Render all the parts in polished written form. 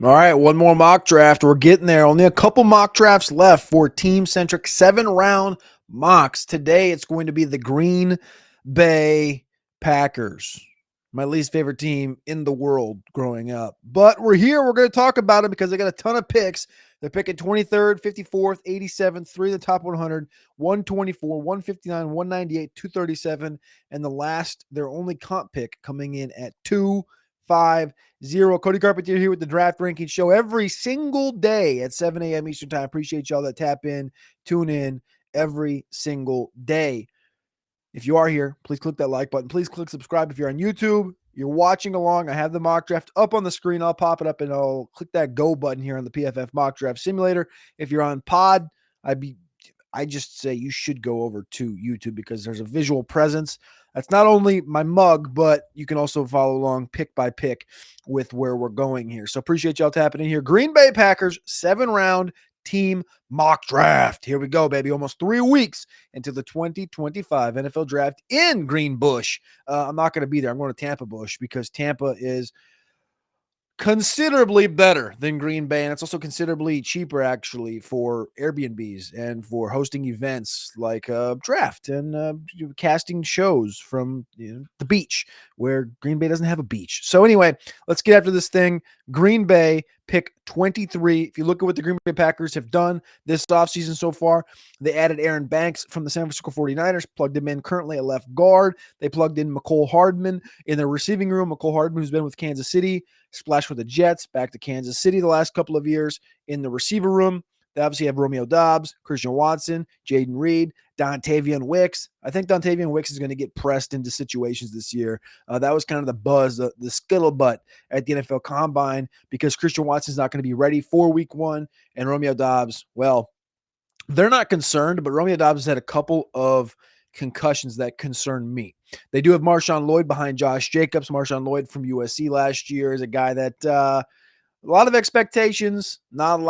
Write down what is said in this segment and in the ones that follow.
All right, one more mock draft. We're getting there. Only a couple mock drafts left for team-centric 7-round mocks. Today, it's going to be the Green Bay Packers, my least favorite team in the world growing up. But we're here. We're going to talk about it because they got a ton of picks. They're picking 23rd, 54th, 87th, 3 of the top 100, 124, 159, 198, 237, and the last, their only comp pick coming in at 250. Cody Carpentier here with the Draft Ranking Show every single day at 7 a.m. Eastern Time. Appreciate y'all that tap in, tune in every single day. If you are here, please click that like button. Please click subscribe if you're on YouTube. You're watching along. I have the mock draft up on the screen. I'll pop it up and I'll click that go button here on the PFF Mock Draft Simulator. If you're on pod, I just say you should go over to YouTube because there's a visual presence. That's not only my mug, but you can also follow along pick by pick with where we're going here. So appreciate y'all tapping in here. Green Bay Packers 7-round team mock draft. Here we go, baby. Almost 3 weeks into the 2025 NFL draft in Green Bush. I'm not going to be there. I'm going to Tampa Bush because Tampa is considerably better than Green Bay, and it's also considerably cheaper actually for Airbnbs and for hosting events like draft and casting shows from the beach, where Green Bay doesn't have a beach. So anyway, let's get after this thing. Green Bay pick 23. If you look at what the Green Bay Packers have done this offseason so far, they added Aaron Banks from the San Francisco 49ers, plugged him in currently at left guard. They plugged in McCole Hardman in the receiving room. McCole Hardman, who's been with Kansas City, splashed with the Jets, back to Kansas City the last couple of years in the receiver room. They obviously have Romeo Doubs, Christian Watson, Jaden Reed, Dontavian Wicks. I think Dontavian Wicks is going to get pressed into situations this year. That was kind of the buzz, the scuttlebutt at the NFL Combine because Christian Watson's not going to be ready for week 1. And Romeo Doubs, well, they're not concerned, but Romeo Doubs has had a couple of concussions that concern me. They do have Marshawn Lloyd behind Josh Jacobs. Marshawn Lloyd from USC last year is a guy that a lot of expectations, not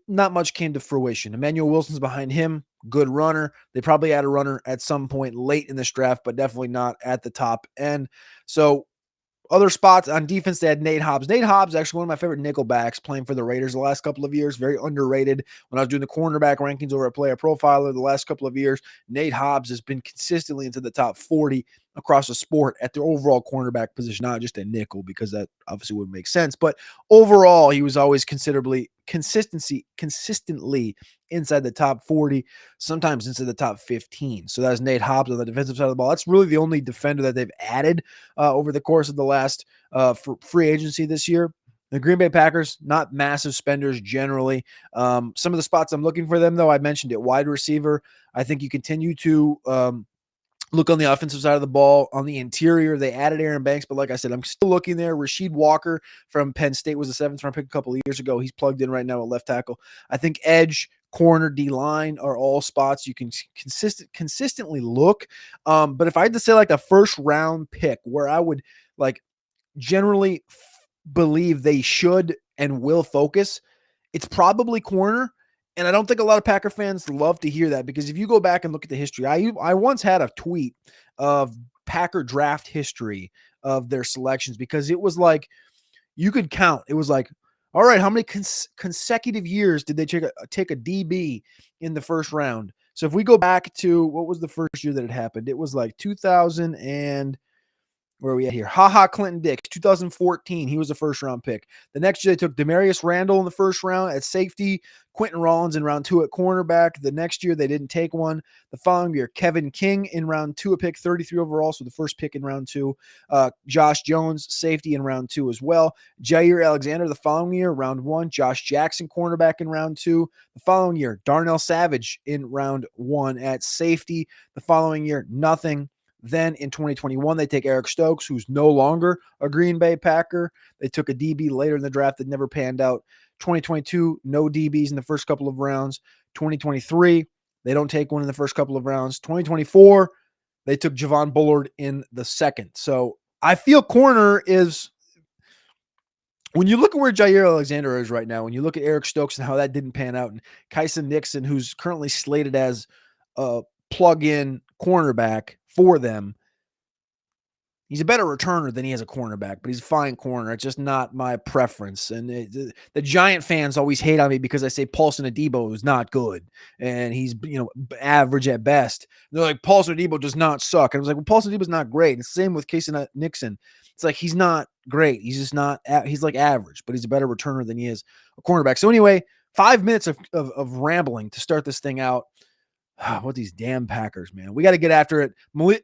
much came to fruition. Emmanuel Wilson's behind him, good runner. They probably had a runner at some point late in this draft, but definitely not at the top end. So other spots on defense, they had Nate Hobbs. Nate Hobbs, actually one of my favorite nickelbacks playing for the Raiders the last couple of years. Very underrated. When I was doing the cornerback rankings over at Player Profiler the last couple of years, Nate Hobbs has been consistently into the top 40 across the sport at the overall cornerback position, not just a nickel, because that obviously wouldn't make sense. But overall, he was always consistently inside the top 40, sometimes inside the top 15. So that's Nate Hobbs on the defensive side of the ball. That's really the only defender that they've added over the course of the last free agency this year. The Green Bay Packers, not massive spenders generally. Some of the spots I'm looking for them, though, I mentioned it, wide receiver. I think you continue to look on the offensive side of the ball. On the interior, they added Aaron Banks, but like I said, I'm still looking there. Rasheed Walker from Penn State was a 7th-round pick a couple of years ago. He's plugged in right now at left tackle. I think edge, corner, D-line are all spots you can consistently look. But if I had to say like a first-round pick where I would like generally believe they should and will focus, it's probably corner. And I don't think a lot of Packer fans love to hear that because if you go back and look at the history, I once had a tweet of Packer draft history of their selections because it was like you could count. It was like, all right, how many consecutive years did they take a DB in the first round? So if we go back to what was the first year that it happened, it was like 2000 and where are we at here? Clinton Dix, 2014. He was a first-round pick. The next year, they took Demarius Randall in the first round at safety, Quentin Rollins in round 2 at cornerback. The next year, they didn't take one. The following year, Kevin King in round 2, a pick 33 overall, so the first pick in round 2. Josh Jones, safety in round 2 as well. Jair Alexander the following year, round 1. Josh Jackson, cornerback in round 2. The following year, Darnell Savage in round 1 at safety. The following year, nothing. Then in 2021, they take Eric Stokes, who's no longer a Green Bay Packer. They took a DB later in the draft that never panned out. 2022, no DBs in the first couple of rounds. 2023, they don't take one in the first couple of rounds. 2024, they took Javon Bullard in the second. So I feel corner is, when you look at where Jair Alexander is right now, when you look at Eric Stokes and how that didn't pan out, and Kyson Nixon, who's currently slated as a plug-in cornerback for them, He's a better returner than he is a cornerback, but he's a fine corner. It's just not my preference. And the Giant fans always hate on me because I say Paulson Adebo is not good and he's average at best. And they're like, Paulson Adebo does not suck. And I was like, well, Paulson Adebo is not great. And it's the same with Casey Nixon. It's like he's not great. He's just not. He's like average, but he's a better returner than he is a cornerback. So anyway, 5 minutes of rambling to start this thing out. What these damn Packers, man. We got to get after it.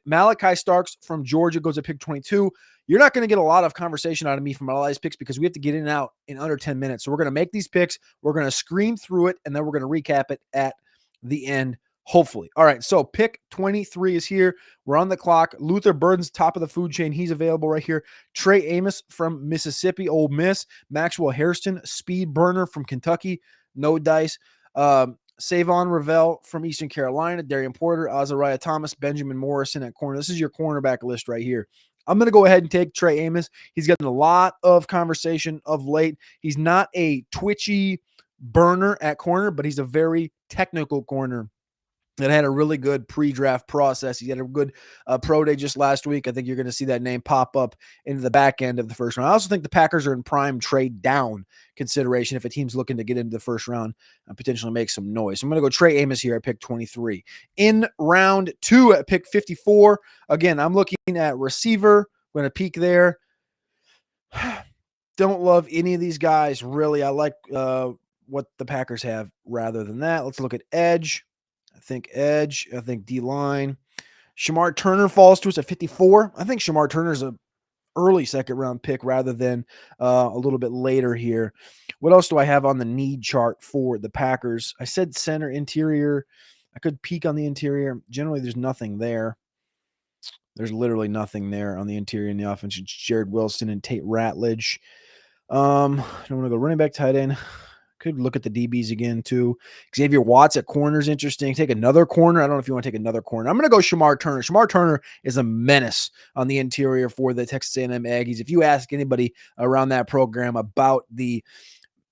Malachi Starks from Georgia goes to pick 22. You're not going to get a lot of conversation out of me from all these picks because we have to get in and out in under 10 minutes. So we're going to make these picks. We're going to scream through it, and then we're going to recap it at the end, hopefully. All right, so pick 23 is here. We're on the clock. Luther Burden's top of the food chain. He's available right here. Trey Amos from Mississippi, Ole Miss. Maxwell Hairston, speed burner from Kentucky. No dice. Savon Ravel from Eastern Carolina, Darian Porter, Azariah Thomas, Benjamin Morrison at corner. This is your cornerback list right here. I'm going to go ahead and take Trey Amos. He's gotten a lot of conversation of late. He's not a twitchy burner at corner, but he's a very technical corner that had a really good pre-draft process. He had a good pro day just last week. I think you're going to see that name pop up into the back end of the first round. I also think the Packers are in prime trade down consideration if a team's looking to get into the first round and potentially make some noise. So I'm going to go Trey Amos here at pick 23. In round 2 at pick 54, again, I'm looking at receiver. I'm going to peek there. Don't love any of these guys, really. I like what the Packers have rather than that. Let's look at edge. I think edge. I think D-line. Shamar Turner falls to us at 54. I think Shamar Turner's a early second-round pick rather than a little bit later here. What else do I have on the need chart for the Packers? I said center, interior. I could peek on the interior. Generally, there's nothing there. There's literally nothing there on the interior in the offense. It's Jared Wilson and Tate Ratledge. I don't want to go running back, tight end. Could look at the DBs again, too. Xavier Watts at corner is interesting. Take another corner. I don't know if you want to take another corner. I'm going to go Shamar Turner. Shamar Turner is a menace on the interior for the Texas A&M Aggies. If you ask anybody around that program about the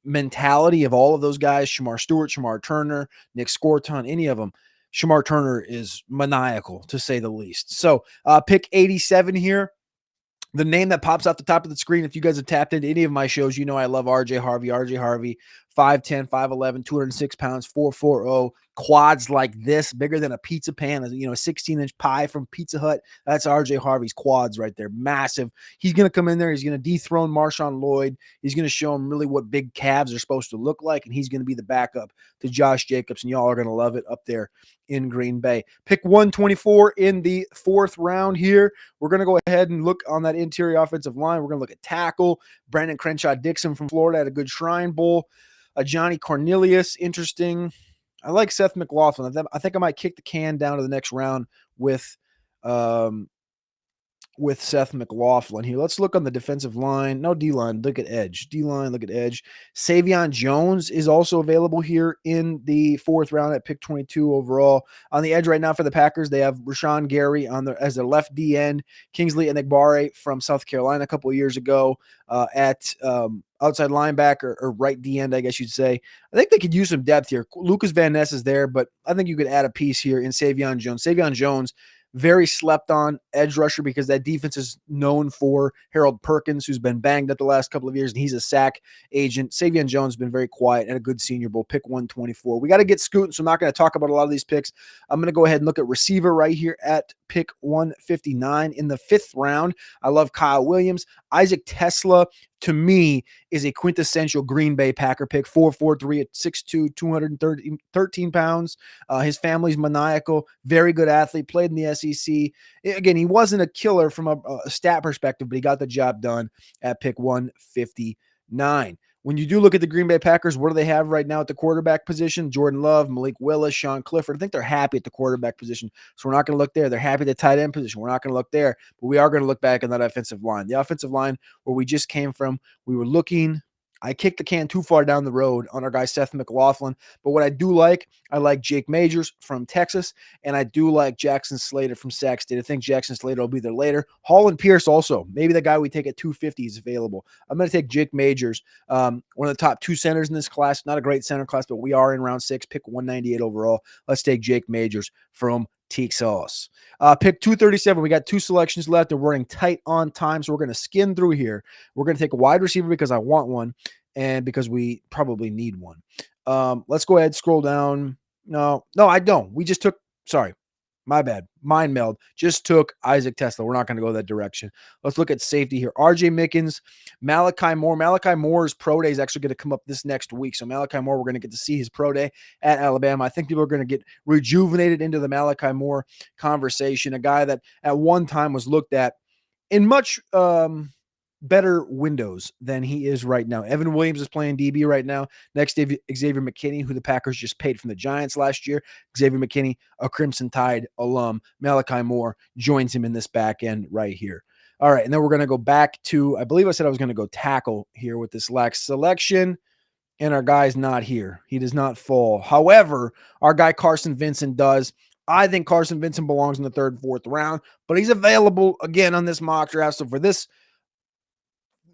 mentality of all of those guys, Shamar Stewart, Shamar Turner, Nick Scorton, any of them, Shamar Turner is maniacal, to say the least. So pick 87 here. The name that pops off the top of the screen, if you guys have tapped into any of my shows, you know I love RJ Harvey. RJ Harvey, 5'10", 5'11", 206 pounds, 440, quads like this, bigger than a pizza pan, a 16-inch pie from Pizza Hut. That's RJ Harvey's quads right there, massive. He's going to come in there. He's going to dethrone Marshawn Lloyd. He's going to show him really what big calves are supposed to look like, and he's going to be the backup to Josh Jacobs, and y'all are going to love it up there in Green Bay. Pick 124 in the 4th round here. We're going to go ahead and look on that interior offensive line. We're going to look at tackle. Brandon Crenshaw-Dixon from Florida had a good Shrine Bowl. Johnny Cornelius, interesting. I like Seth McLaughlin. I think I might kick the can down to the next round with Seth McLaughlin here. Let's look on the defensive line. No, D-line. Look at edge. D-line, look at edge. Savion Jones is also available here in the 4th round at pick 22 overall. On the edge right now for the Packers, they have Rashawn Gary as their left D end. Kingsley Enagbare from South Carolina a couple of years ago at outside linebacker or right D end, I guess you'd say. I think they could use some depth here. Lucas Van Ness is there, but I think you could add a piece here in Savion Jones. Savion Jones, very slept on edge rusher because that defense is known for Harold Perkins, who's been banged up the last couple of years, and he's a sack agent. Savion Jones has been very quiet and a good Senior Bowl, pick 124. We got to get scooting, so I'm not going to talk about a lot of these picks. I'm going to go ahead and look at receiver right here at pick 159 in the 5th round. I love Kyle Williams. Isaac Tesla, to me, is a quintessential Green Bay Packer pick, 4'3" at 6'2", 213 pounds. His family's maniacal, very good athlete, played in the SEC. Again, he wasn't a killer from a stat perspective, but he got the job done at pick 159. When you do look at the Green Bay Packers, what do they have right now at the quarterback position? Jordan Love, Malik Willis, Sean Clifford. I think they're happy at the quarterback position, so we're not going to look there. They're happy at the tight end position. We're not going to look there, but we are going to look back on that offensive line. The offensive line where we just came from, we were looking – I kicked the can too far down the road on our guy Seth McLaughlin, but what I do like, I like Jake Majors from Texas, and I do like Jackson Slater from Sac State. I think Jackson Slater will be there later. Holland Pierce also, maybe the guy we take at 250 is available. I'm going to take Jake Majors, one of the top 2 centers in this class. Not a great center class, but we are in round 6, pick 198 overall. Let's take Jake Majors from Texas. Pick 237. We got 2 selections left. They're running tight on time, so we're going to skin through here. We're going to take a wide receiver because I want one and because we probably need one. Let's go ahead, scroll down. No, I don't. We just took, sorry, my bad. Mind meld. Just took Isaac Tesla. We're not going to go that direction. Let's look at safety here. RJ Mickens, Malachi Moore. Malachi Moore's pro day is actually going to come up this next week. So Malachi Moore, we're going to get to see his pro day at Alabama. I think people are going to get rejuvenated into the Malachi Moore conversation. A guy that at one time was looked at in much better windows than he is right now. Evan Williams is playing DB right now. Next, Xavier McKinney, who the Packers just paid from the Giants last year. Xavier McKinney, a Crimson Tide alum. Malachi Moore joins him in this back end right here. All right, and then we're going to go back to, I believe I said I was going to go tackle here with this lax selection, and our guy's not here. He does not fall. However, our guy Carson Vincent does. I think Carson Vincent belongs in the 3rd, 4th round, but he's available again on this mock draft. So for this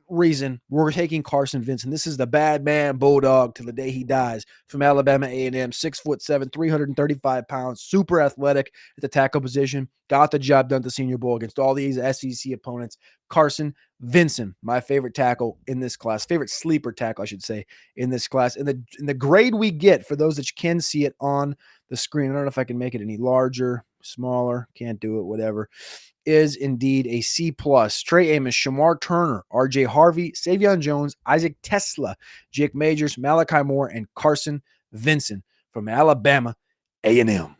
reason, we're taking Carson Vincent. This is the bad man bulldog till the day he dies from Alabama A&M. 6'7", 335 pounds, super athletic at the tackle position. Got the job done at the Senior Bowl against all these SEC opponents. Carson Vincent, my favorite tackle in this class, favorite sleeper tackle, I should say, in this class. And the grade we get, for those that can see it on the screen, I don't know if I can make it any larger, smaller, can't do it, whatever, is indeed a C+. Trey Amos, Shamar Turner, RJ Harvey, Savion Jones, Isaac Tesla, Jake Majors, Malachi Moore, and Carson Vincent from Alabama A&M.